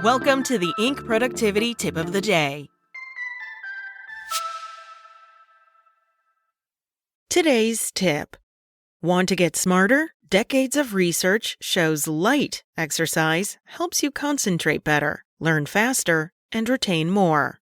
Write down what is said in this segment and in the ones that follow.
Welcome to the Inc. Productivity Tip of the Day. Today's tip. Want to get smarter? Decades of research shows light exercise helps you concentrate better, learn faster, and retain more.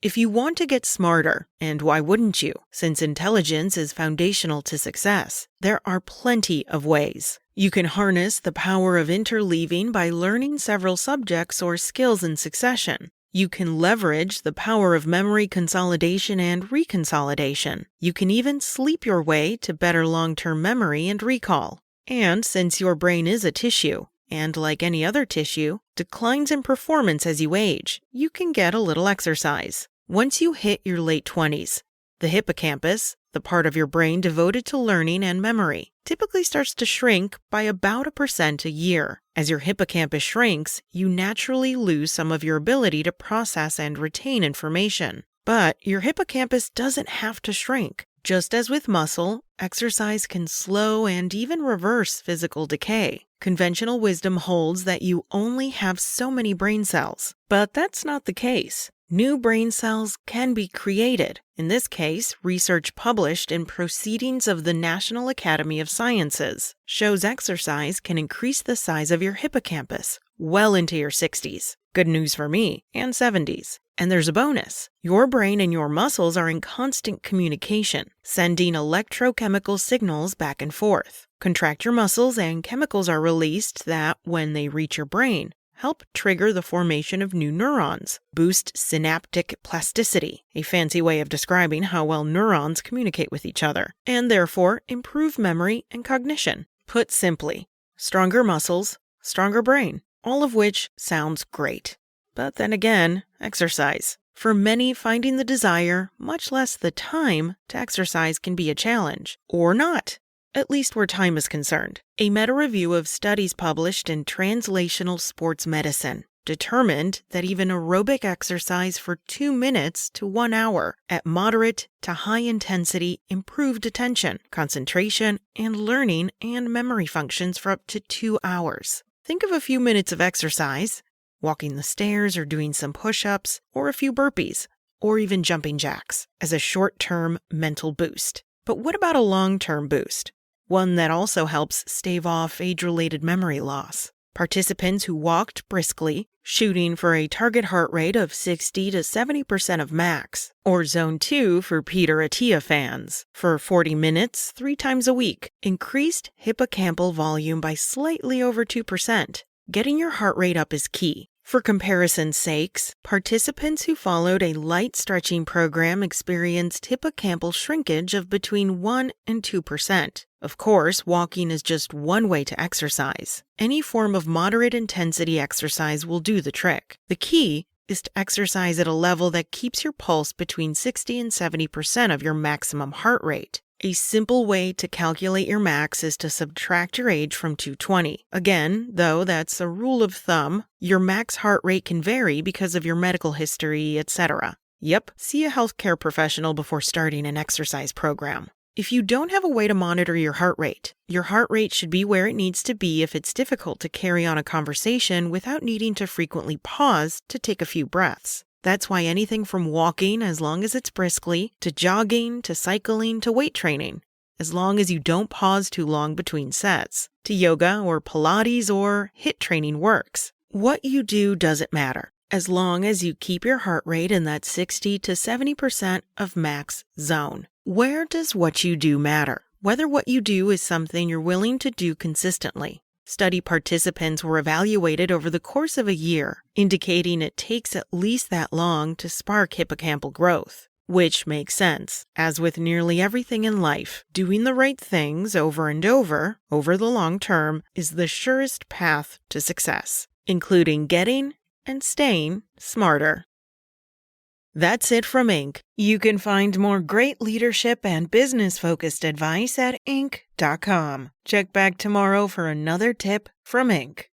If you want to get smarter, and why wouldn't you, since intelligence is foundational to success, there are plenty of ways. You can harness the power of interleaving by learning several subjects or skills in succession. You can leverage the power of memory consolidation and reconsolidation. You can even sleep your way to better long-term memory and recall. And since your brain is a tissue, and like any other tissue, declines in performance as you age, you can get a little exercise. Once you hit your late 20s, the hippocampus, the part of your brain devoted to learning and memory, typically starts to shrink by about 1% a year. As your hippocampus shrinks, you naturally lose some of your ability to process and retain information. But your hippocampus doesn't have to shrink. Just as with muscle, exercise can slow and even reverse physical decay. Conventional wisdom holds that you only have so many brain cells, but that's not the case. New brain cells can be created. In this case, research published in Proceedings of the National Academy of Sciences shows exercise can increase the size of your hippocampus well into your 60s. Good news for me, and 70s. And there's a bonus. Your brain and your muscles are in constant communication, sending electrochemical signals back and forth. Contract your muscles and chemicals are released that, when they reach your brain, help trigger the formation of new neurons, boost synaptic plasticity, a fancy way of describing how well neurons communicate with each other, and therefore improve memory and cognition. Put simply, stronger muscles, stronger brain, all of which sounds great. But then again, exercise. For many, finding the desire, much less the time, to exercise can be a challenge. Or not. At least where time is concerned. A meta-review of studies published in Translational Sports Medicine determined that even aerobic exercise for 2 minutes to 1 hour at moderate to high intensity improved attention, concentration, and learning and memory functions for up to 2 hours. Think of a few minutes of exercise, walking the stairs or doing some push-ups, or a few burpees, or even jumping jacks, as a short-term mental boost. But what about a long-term boost? One that also helps stave off age-related memory loss. Participants who walked briskly, shooting for a target heart rate of 60 to 70% of max, or Zone 2 for Peter Attia fans, for 40 minutes 3 times a week, increased hippocampal volume by slightly over 2%. Getting your heart rate up is key. For comparison's sakes, participants who followed a light stretching program experienced hippocampal shrinkage of between 1 and 2%. Of course, walking is just one way to exercise. Any form of moderate intensity exercise will do the trick. The key is to exercise at a level that keeps your pulse between 60 and 70% of your maximum heart rate. A simple way to calculate your max is to subtract your age from 220. Again, though that's a rule of thumb, your max heart rate can vary because of your medical history, etc. Yep, see a healthcare professional before starting an exercise program. If you don't have a way to monitor your heart rate should be where it needs to be if it's difficult to carry on a conversation without needing to frequently pause to take a few breaths. That's why anything from walking, as long as it's briskly, to jogging, to cycling, to weight training, as long as you don't pause too long between sets, to yoga or Pilates or HIIT training works. What you do doesn't matter, as long as you keep your heart rate in that 60 to 70% of max zone. Where does what you do matter? Whether what you do is something you're willing to do consistently. Study participants were evaluated over the course of a year, indicating it takes at least that long to spark hippocampal growth. Which makes sense. As with nearly everything in life, doing the right things over and over the long term, is the surest path to success, including getting and staying smarter. That's it from Inc. You can find more great leadership and business-focused advice at Inc.com. Check back tomorrow for another tip from Inc.